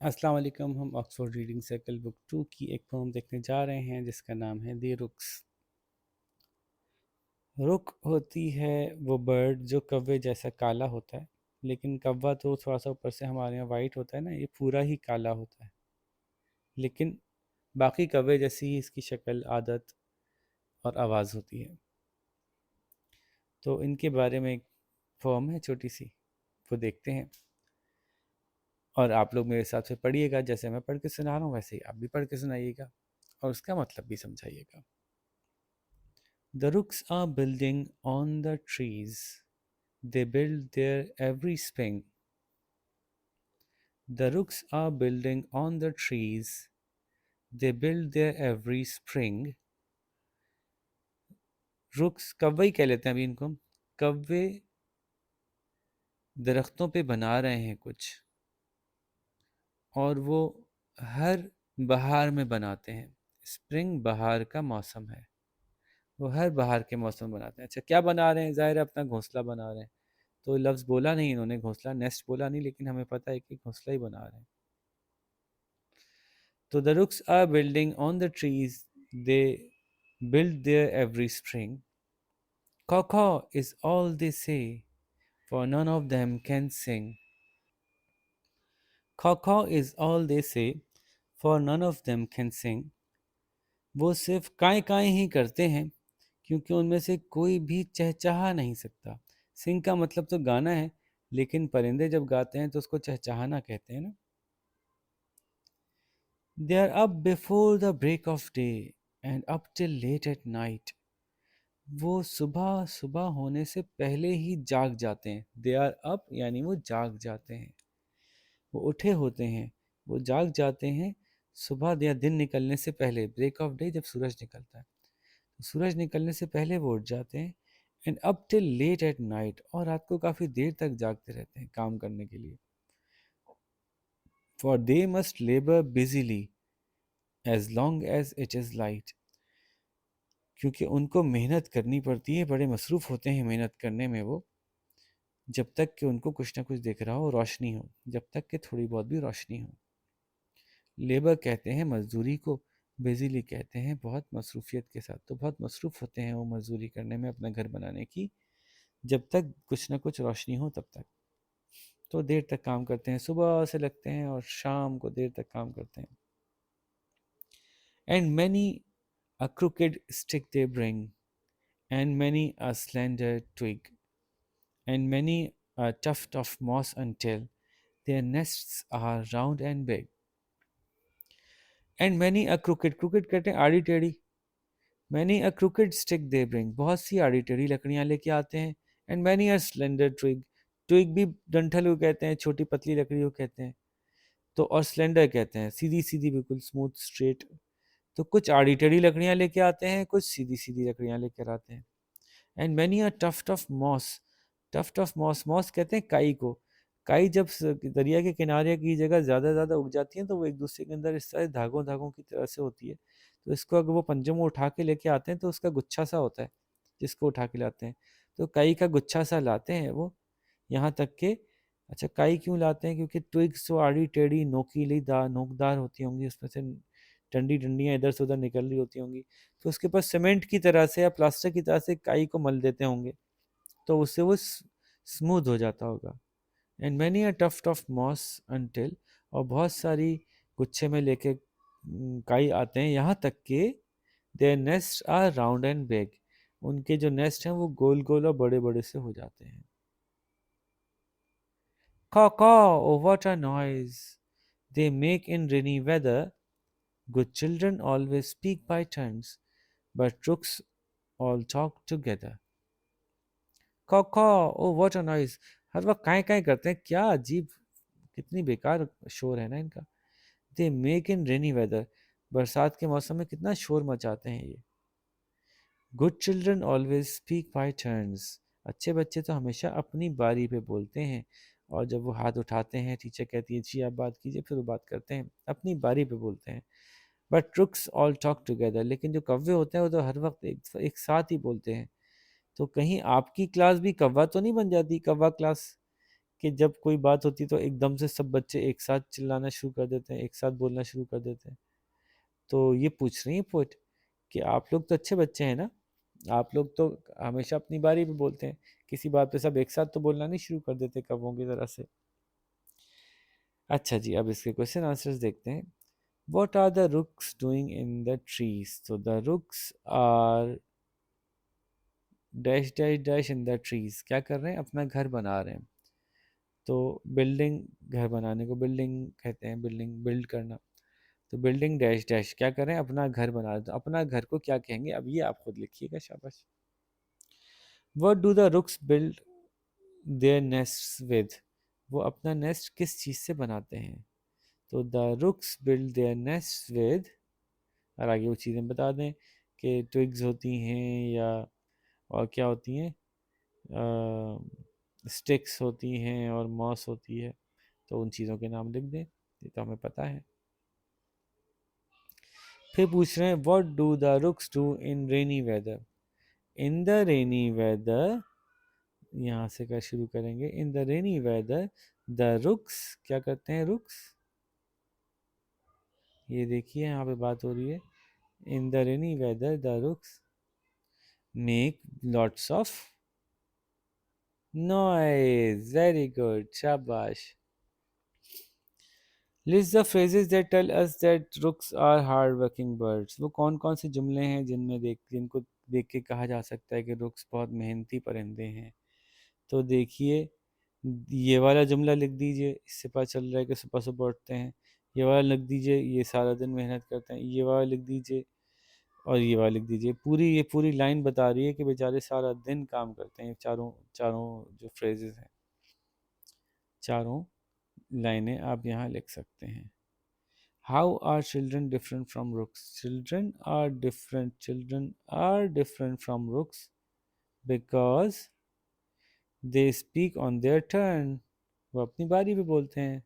अस्सलाम वालेकुम। हम ऑक्सफोर्ड रीडिंग सर्कल बुक 2 की एक पोम देखने जा रहे हैं जिसका नाम है दी रुक्स। रुक होती है वो बर्ड जो कव्वे जैसा काला होता है, लेकिन कव्वा तो थोड़ा सा ऊपर से हमारे यहाँ वाइट होता है ना, ये पूरा ही काला होता है। लेकिन बाकी कव्वे जैसी ही इसकी शक्ल, आदत और आवाज़ होती है। तो इनके बारे में एक पोम है छोटी सी, वो देखते हैं। और आप लोग मेरे साथ से पढ़िएगा, जैसे मैं पढ़ के सुना रहा हूँ वैसे ही आप भी पढ़ के सुनाइएगा और उसका मतलब भी समझाइएगा। The rooks are building on the trees. They build there every spring. The rooks are building on the trees. They build there every spring. रुक्स कव्वे ही कह लेते हैं अभी इनको हम। कव्वे दरख्तों पे बना रहे हैं कुछ, और वो हर बहार में बनाते हैं। स्प्रिंग बहार का मौसम है, वो हर बहार के मौसम में बनाते हैं। अच्छा, क्या बना रहे हैं? ज़ाहिर है अपना घोंसला बना रहे हैं। तो लफ्ज़ बोला नहीं इन्होंने, घोंसला नेस्ट बोला नहीं, लेकिन हमें पता है कि घोंसला ही बना रहे हैं। So the rooks are building on the trees. They build there every spring. Caw is all they say, for none of them can sing. Caw is all they say, for none of them can sing. वो सिर्फ काएं काएं ही करते हैं, क्योंकि उनमें से कोई भी चहचहा नहीं सकता। सिंग का मतलब तो गाना है, लेकिन परिंदे जब गाते हैं तो उसको चहचहाना कहते हैं ना। They are up before the break of day and up till late at night. वो सुबह सुबह होने से पहले ही जाग जाते हैं। दे आर अप यानी वो जाग जाते हैं, वो उठे होते हैं, वो जाग जाते हैं सुबह या दिन निकलने से पहले। ब्रेक ऑफ डे जब सूरज निकलता है, तो सूरज निकलने से पहले वो उठ जाते हैं। And up till late at night, और रात को काफ़ी देर तक जागते रहते हैं काम करने के लिए। For they must labour busily as long as it is light, क्योंकि उनको मेहनत करनी पड़ती है, बड़े मसरूफ़ होते हैं मेहनत करने में वो, जब तक कि उनको कुछ ना कुछ दिख रहा हो, रोशनी हो, जब तक कि थोड़ी बहुत भी रोशनी हो। लेबर कहते हैं मजदूरी को, बिजीली कहते हैं बहुत मसरूफियत के साथ। तो बहुत मसरूफ़ होते हैं वो मजदूरी करने में, अपना घर बनाने की, जब तक कुछ ना कुछ रोशनी हो तब तक। तो देर तक काम करते हैं, सुबह से लगते हैं और शाम को देर तक काम करते हैं। And many a crooked stick they bring, and many a slender twig, and many a tuft of moss until their nests are round and big. And many a crooked, crooked कहते हैं आड़ी टेढ़ी। Many a crooked stick they bring, बहुत सी आड़ी टेढ़ी लकड़ियाँ लेके आते हैं। And many a slender twig, twig भी डंठल को कहते हैं, छोटी पतली लकड़ी को कहते हैं। तो और स्लेंडर कहते हैं सीधी सीधी, बिल्कुल स्मूथ स्ट्रेट। तो कुछ आड़ी टेढ़ी लकड़ियाँ लेके आते हैं, कुछ सीधी सीधी लकड़ियाँ लेकर आते हैं। And many a tuft of moss, tuft of moss, moss कहते हैं काई को। काई जब दरिया के किनारे की जगह ज़्यादा ज़्यादा उग जाती है, तो वो एक दूसरे के अंदर इस तरह धागों धागों की तरह से होती है। तो इसको अगर वो पंजों में उठा के लेके आते हैं तो उसका गुच्छा सा होता है, जिसको उठा के लाते हैं। तो काई का गुच्छा सा लाते हैं वो, यहाँ तक के। अच्छा, काई क्यों लाते हैं? क्योंकि ट्विग्स तो आड़ी टेढ़ी नोकीली नोकदार होती होंगी, उसमें से डंडी डंडियाँ इधर से उधर निकल रही होती होंगी। तो उसके पास सीमेंट की तरह से या प्लास्टर की तरह से काई को मल देते होंगे, तो उससे वो स्मूथ हो जाता होगा। And many a tuft of moss until, और बहुत सारी गुच्छे में लेके काई आते हैं, यहाँ तक कि their nest are round and big, उनके जो नेस्ट हैं वो गोल गोल और बड़े बड़े से हो जाते हैं। Caw caw, oh what a noise they make in rainy weather. Good children always speak by turns, but rooks all talk together. Caw caw, oh what a noise, हर वक्त काएं काएं करते हैं, क्या अजीब, कितनी बेकार शोर है ना इनका। They make in rainy weather, बरसात के मौसम में कितना शोर मचाते हैं ये। Good children always speak by turns, अच्छे बच्चे तो हमेशा अपनी बारी पे बोलते हैं। और जब वो हाथ उठाते हैं, टीचर कहती है जी आप बात कीजिए, फिर वो बात करते हैं, अपनी बारी पे बोलते हैं। बट रुक्स ऑल टॉक टुगेदर, लेकिन जो कव्वे होते हैं वो तो हर वक्त एक साथ ही बोलते हैं। तो कहीं आपकी क्लास भी कव्वा तो नहीं बन जाती, कव्वा क्लास? कि जब कोई बात होती तो एकदम से सब बच्चे एक साथ चिल्लाना शुरू कर देते हैं, एक साथ बोलना शुरू कर देते हैं। तो ये पूछ रही है पोइट कि आप लोग तो अच्छे बच्चे हैं ना, आप लोग तो हमेशा अपनी बारी पे बोलते हैं, किसी बात पे सब एक साथ तो बोलना नहीं शुरू कर देते कौवों की तरह से। अच्छा जी, अब इसके क्वेश्चन आंसर्स देखते हैं। What are the rooks doing in the trees? So the rooks are dash dash dash in the trees. क्या कर रहे हैं? अपना घर बना रहे हैं। तो बिल्डिंग, घर बनाने को बिल्डिंग कहते हैं, बिल्डिंग बिल्ड करना। तो बिल्डिंग डैश डैश क्या कर रहे हैं? अपना घर बना रहे हैं। तो अपना घर को क्या कहेंगे? अब ये आप खुद लिखिएगा, शाबाश। What do the rooks build their nests with? वो अपना नेस्ट किस चीज़ से बनाते हैं? तो the rooks build their nest with, और आगे वो चीज़ें बता दें कि ट्विग्स होती हैं या और क्या होती हैं, स्टिक्स होती हैं और मॉस होती है। तो उन चीज़ों के नाम लिख दें, ये तो हमें पता है। फिर पूछ रहे हैं what do the rooks do in rainy weather? In the rainy weather, यहाँ से क्या शुरू करेंगे? In the rainy weather the rooks क्या करते हैं? रुक्स, ये देखिए यहाँ पे बात हो रही है। In the rainy weather the rooks make lots of noise. Very good, शाबाश। List the phrases that tell us that rooks are hard working birds. वो कौन कौन से जुमले हैं जिनको देख के कहा जा सकता है कि रुक्स बहुत मेहनती परिंदे हैं? तो देखिए, ये वाला जुमला लिख दीजिए, इससे पता चल रहा है कि सुबह सुबह उठते हैं। ये वाला लिख दीजिए, ये सारा दिन मेहनत करते हैं। ये वाला लिख दीजिए और ये वाला लिख दीजिए। ये पूरी लाइन बता रही है कि बेचारे सारा दिन काम करते हैं। चारों चारों जो फ्रेजेस हैं, चारों लाइनें आप यहाँ लिख सकते हैं। How are children different from rooks? Children are different from rooks because they speak on their turn. वो अपनी बारी पे बोलते हैं।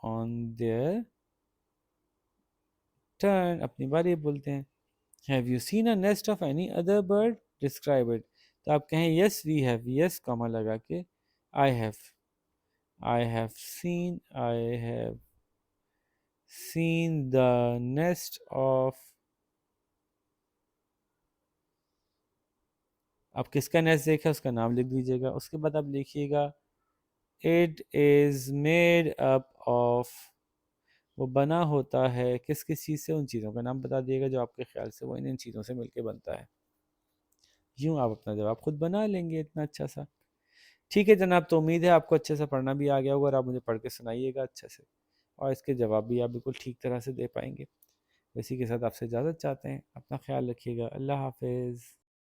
ऑन देयर टर्न, अपनी बारी पे बोलते हैं। Have you seen a nest of any other bird? Describe it. तो आप कहें yes we have, yes comma लगा के। I have, I have seen the nest of, आप किसका नेस्ट देखा उसका नाम लिख दीजिएगा। उसके बाद आप लिखिएगा it is made up of, वो बना होता है किस किस चीज़ से? उन चीज़ों का नाम बता दिएगा जो आपके ख्याल से वो इन इन चीज़ों से मिलके बनता है। यूँ आप अपना जवाब खुद बना लेंगे इतना अच्छा सा। ठीक है जनाब, तो उम्मीद है आपको अच्छे से पढ़ना भी आ गया होगा और आप मुझे पढ़ के सुनाइएगा अच्छे से, और इसके जवाब भी आप बिल्कुल ठीक तरह से दे पाएंगे। इसी के साथ आपसे इजाज़त चाहते हैं। अपना ख्याल रखिएगा। अल्लाह हाफिज़।